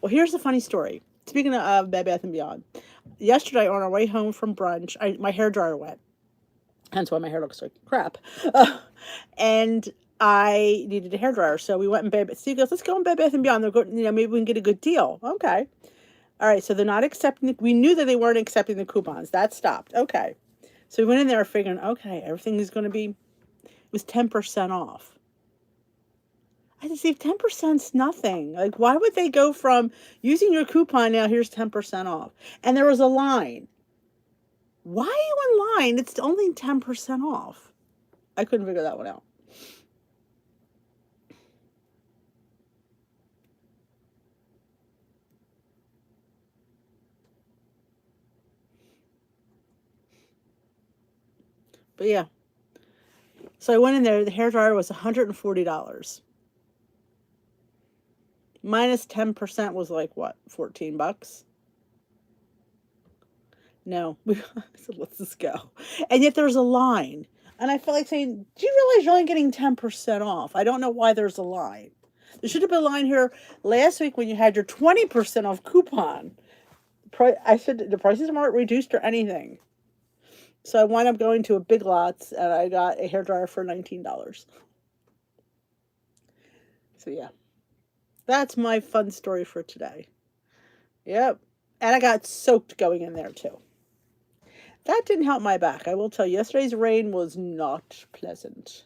Well, here's the funny story. Speaking of Bed Bath and Beyond, yesterday on our way home from brunch, my hair dryer went. Hence why my hair looks like crap. And I needed a hair dryer, so we went in Bed. Steve goes, "Let's go in Bed Bath and Beyond. They're good. Maybe we can get a good deal." Okay. All right. So they're not accepting. We knew that they weren't accepting the coupons. That stopped. Okay. So we went in there figuring, okay, everything is going to be. It was 10% off. I just see 10%'s nothing. Like, why would they go from using your coupon now? Here's 10% off, and there was a line. Why are you in line? It's only 10% off. I couldn't figure that one out. But yeah, so I went in there. The hair dryer was $140. Minus 10% was like what, $14? No, I said let's just go. And yet there's a line, and I feel like saying, "Do you realize you're only getting 10% off?" I don't know why there's a line. There should have been a line here last week when you had your 20% off coupon. I said the prices weren't reduced or anything. So I wound up going to a Big Lots and I got a hairdryer for $19. So yeah, that's my fun story for today. Yep. And I got soaked going in there too. That didn't help my back. I will tell you, yesterday's rain was not pleasant.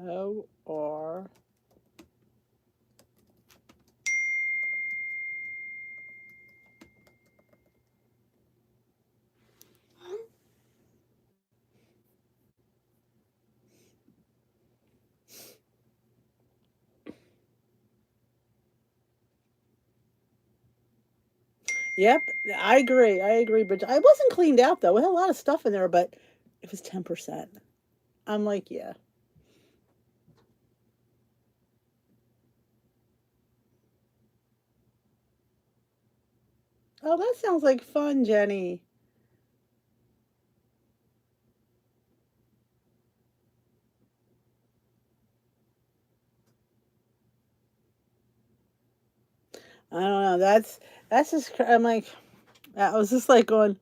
O-R. Yep, I agree. I agree. But I wasn't cleaned out though. We had a lot of stuff in there, but it was 10%. I'm like, yeah. Oh, that sounds like fun, Jenny. I don't know. That's just. I'm like, I was just like going.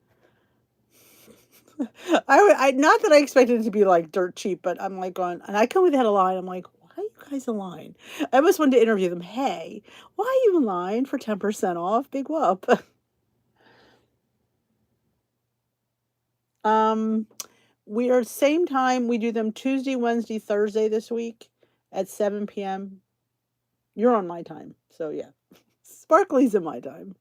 I not that I expected it to be like dirt cheap, but I'm like going, and I come with had a line. I'm like, why are you guys in line? I almost wanted to interview them. Hey, why are you in line for 10% off? Big whoop. um, we are same time. We do them Tuesday, Wednesday, Thursday this week at 7 p.m. You're on my time, so yeah. Sparkly's in my time.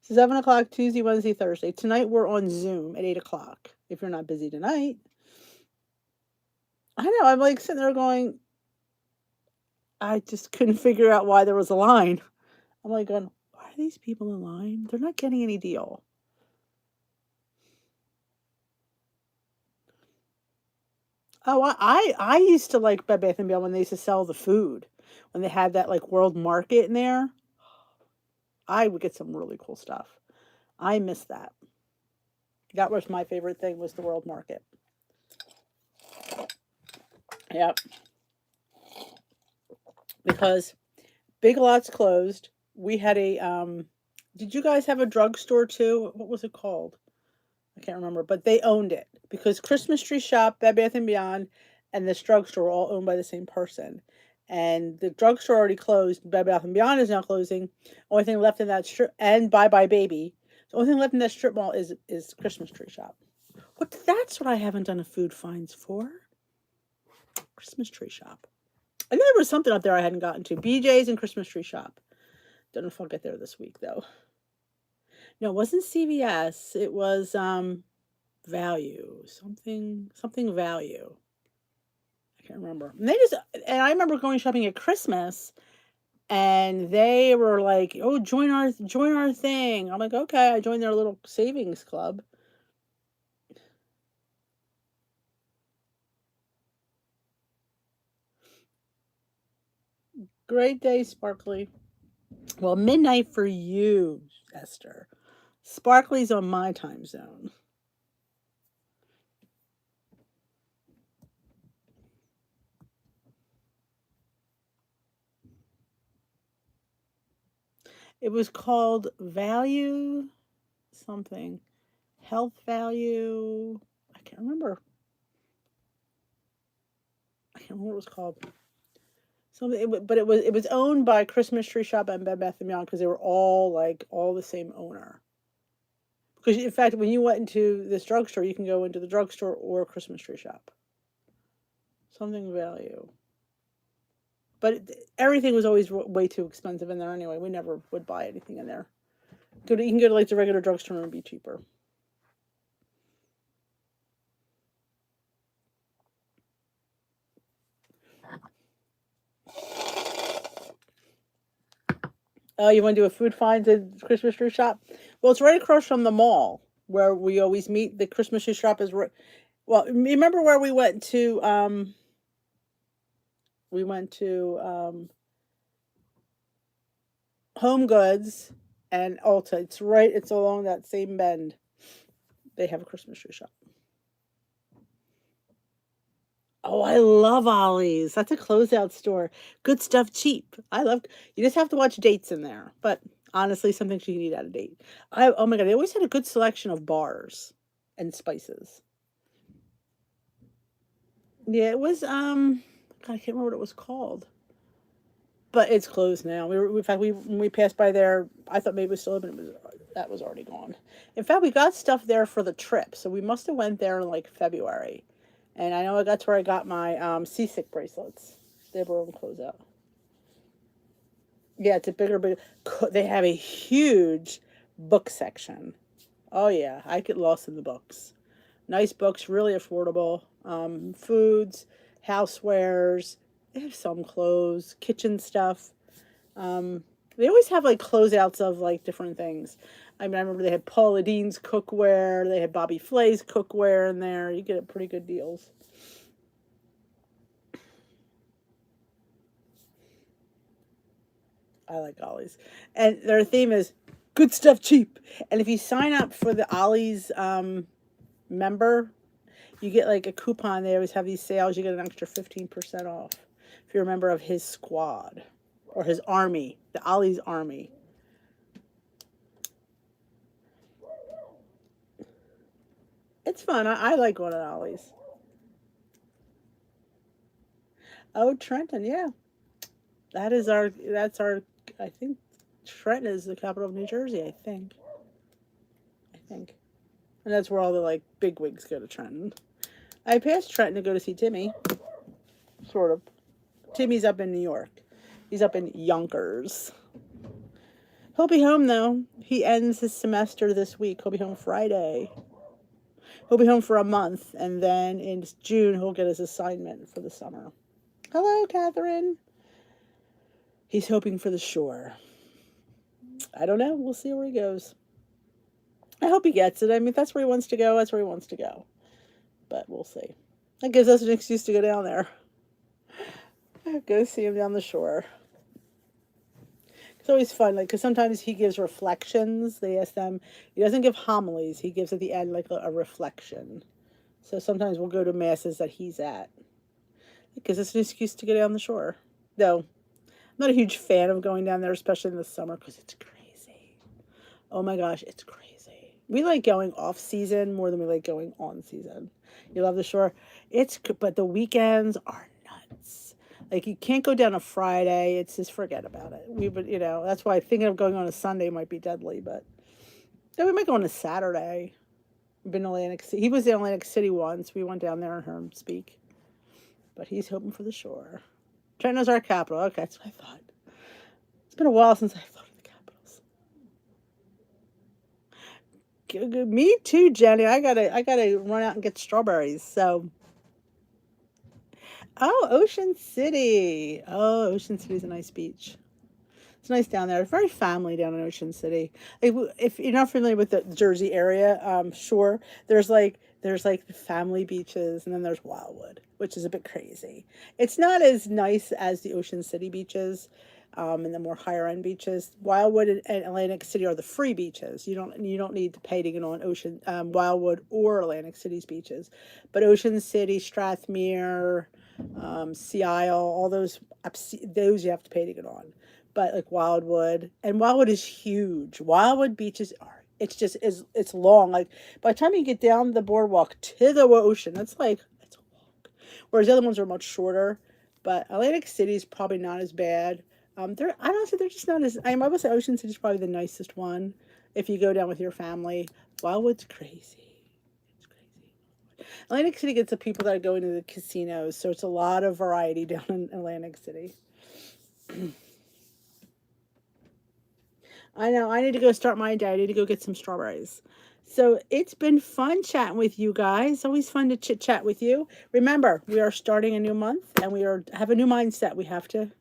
7 o'clock Tuesday, Wednesday, Thursday. Tonight we're on Zoom at 8 o'clock. If you're not busy tonight, I know. I'm like sitting there going, I just couldn't figure out why there was a line. I'm like going, why are these people in line? They're not getting any deal. Oh, I used to like Bed Bath and Beyond when they used to sell the food. When they had that like world market in there, I would get some really cool stuff. I miss that. That was my favorite thing was the world market. Yep. Because Big Lots closed. We had a did you guys have a drugstore too? What was it called? I can't remember, but they owned it because Christmas Tree Shop, Bed Bath and Beyond, and this drugstore were all owned by the same person. and the drugstore already closed. Bed Bath and Beyond is now closing. Only thing left in that strip, and Bye Bye Baby. The only thing left in that strip mall is Christmas tree shop. That's what I haven't done a food finds for. Christmas tree shop. I knew there was something up there I hadn't gotten to. BJ's and Christmas tree shop. Don't know if I'll get there this week though. No, it wasn't CVS. It was Value. Something Value. I can't remember. And I remember going shopping at Christmas, and they were like, "Oh, join our thing." I'm like, "Okay." I joined their little savings club. Great day, Sparkly. Well, midnight for you, Esther. Sparkly's on my time zone. It was called Value something. Health Value. I can't remember. I can't remember what it was called. Something, but it was owned by Christmas Tree Shop and Bed Bath & Beyond because they were all the same owner. Because in fact, when you went into this drugstore, you can go into the drugstore or Christmas Tree Shop. Something Value. But everything was always way too expensive in there anyway. We never would buy anything in there. You can go to like the regular drugstore and be cheaper. Oh, you want to do a food finds at Christmas Tree Shop? Well, it's right across from the mall where we always meet. The Christmas Tree Shop is right. Well, remember where we went to? We went to Home Goods and Ulta. It's right. It's along that same bend. They have a Christmas Tree Shop. Oh, I love Ollie's. That's a closeout store. Good stuff, cheap. You just have to watch dates in there. But honestly, something you can eat out of date. Oh my God, they always had a good selection of bars and spices. Yeah, it was, God, I can't remember what it was called. But it's closed now. In fact, when we passed by there, I thought maybe it was still open. That was already gone. In fact, we got stuff there for the trip. So we must have went there in like February. And I know that's where I got my seasick bracelets. They were on closeout. Yeah, it's a bigger. They have a huge book section. Oh yeah, I get lost in the books. Nice books, really affordable. Foods, housewares. They have some clothes, kitchen stuff. They always have like closeouts of like different things. I mean, I remember they had Paula Deen's cookware. They had Bobby Flay's cookware in there. You get pretty good deals. I like Ollie's. And their theme is good stuff cheap. And if you sign up for the Ollie's member, you get like a coupon. They always have these sales. You get an extra 15% off if you're a member of his squad or his army, the Ollie's army. It's fun. I like going to Ollie's. Oh, Trenton, yeah. That's our, I think Trenton is the capital of New Jersey, I think. I think. And that's where all the like big wigs go to Trenton. I passed Trenton to go to see Timmy. Sort of. Timmy's up in New York. He's up in Yonkers. He'll be home though. He ends his semester this week. He'll be home Friday. He'll be home for a month, and then in June he'll get his assignment for the summer. Hello, Catherine. He's hoping for the shore. I don't know. We'll see where he goes. I hope he gets it. I mean, if that's where he wants to go, that's where he wants to go. But we'll see. That gives us an excuse to go down there. Go see him down the shore. It's always fun, like, because sometimes he gives reflections. They ask them, he doesn't give homilies. He gives at the end, like, a reflection. So sometimes we'll go to masses that he's at. It gives us an excuse to go down the shore. Though, I'm not a huge fan of going down there, especially in the summer, because it's crazy. Oh my gosh, it's crazy. We like going off season more than we like going on season. You love the shore. But the weekends are nuts. Like you can't go down a Friday. It's just forget about it. We would, that's why thinking of going on a Sunday might be deadly. But then we might go on a Saturday. We've been to Atlantic City. He was in Atlantic City once. We went down there and heard him speak. But he's hoping for the shore. Trenton's our capital. Okay, that's what I thought. It's been a while since I thought of the capitals. Me too, Jenny. I gotta run out and get strawberries. So, oh, Ocean City. Oh, Ocean City's a nice beach. It's nice down there. It's very family down in Ocean City. Like, if you're not familiar with the Jersey area, sure. There's like the family beaches, and then there's Wildwood, which is a bit crazy. It's not as nice as the Ocean City beaches, and the more higher end beaches. Wildwood and Atlantic City are the free beaches. You don't need to pay to get on Wildwood or Atlantic City's beaches, but Ocean City, Strathmere, Sea Isle, all those you have to pay to get on. But like Wildwood is huge. Wildwood beaches are, it's long. Like by the time you get down the boardwalk to the ocean, it's a walk. Whereas the other ones are much shorter. But Atlantic City is probably not as bad. They're just not as. I would say Ocean City is probably the nicest one if you go down with your family. Wildwood's crazy. It's crazy. Atlantic City gets the people that are going to the casinos, so it's a lot of variety down in Atlantic City. I know. I need to go start my day. I need to go get some strawberries. So it's been fun chatting with you guys. Always fun to chit chat with you. Remember, we are starting a new month and have a new mindset. We have to.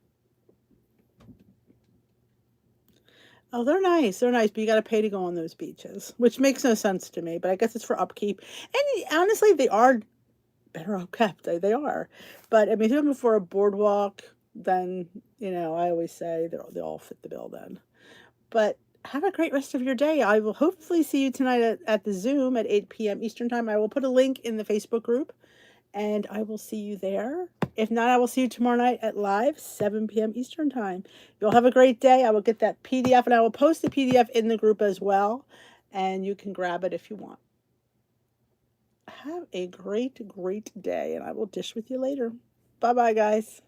Oh, they're nice. They're nice, but you got to pay to go on those beaches, which makes no sense to me. But I guess it's for upkeep. And honestly, they are better upkept. They are. But I mean, if you're looking for a boardwalk, then I always say they all fit the bill then. But have a great rest of your day. I will hopefully see you tonight at the Zoom at 8 p.m. Eastern Time. I will put a link in the Facebook group, and I will see you there. If not, I will see you tomorrow night at live, 7 p.m. Eastern Time. You'll have a great day. I will get that PDF, and I will post the PDF in the group as well, and you can grab it if you want. Have a great, great day, and I will dish with you later. Bye-bye, guys.